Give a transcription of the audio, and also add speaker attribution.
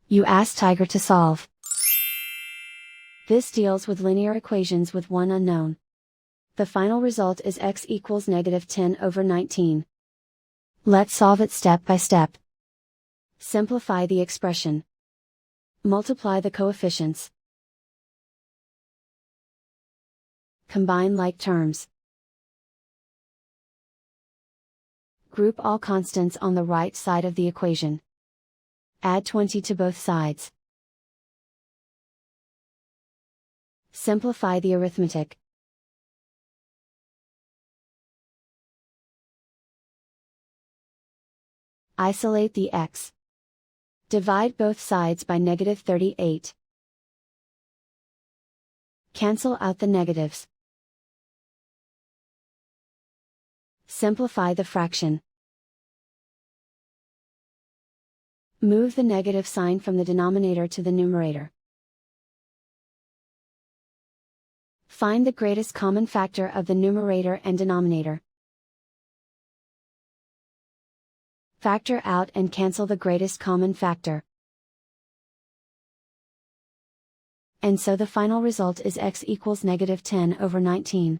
Speaker 1: You ask Tiger to solve. This deals with linear equations with one unknown. The final result is x equals -10/19. Let's solve it step by step. Simplify the expression. Multiply the coefficients. Combine like terms. Group all constants on the right side of the equation. Add 20 to both sides. Simplify the arithmetic. Isolate the x. Divide both sides by -38. Cancel out the negatives. Simplify the fraction. Move the negative sign from the denominator to the numerator. Find the greatest common factor of the numerator and denominator. Factor out and cancel the greatest common factor. And so the final result is x equals -10/19.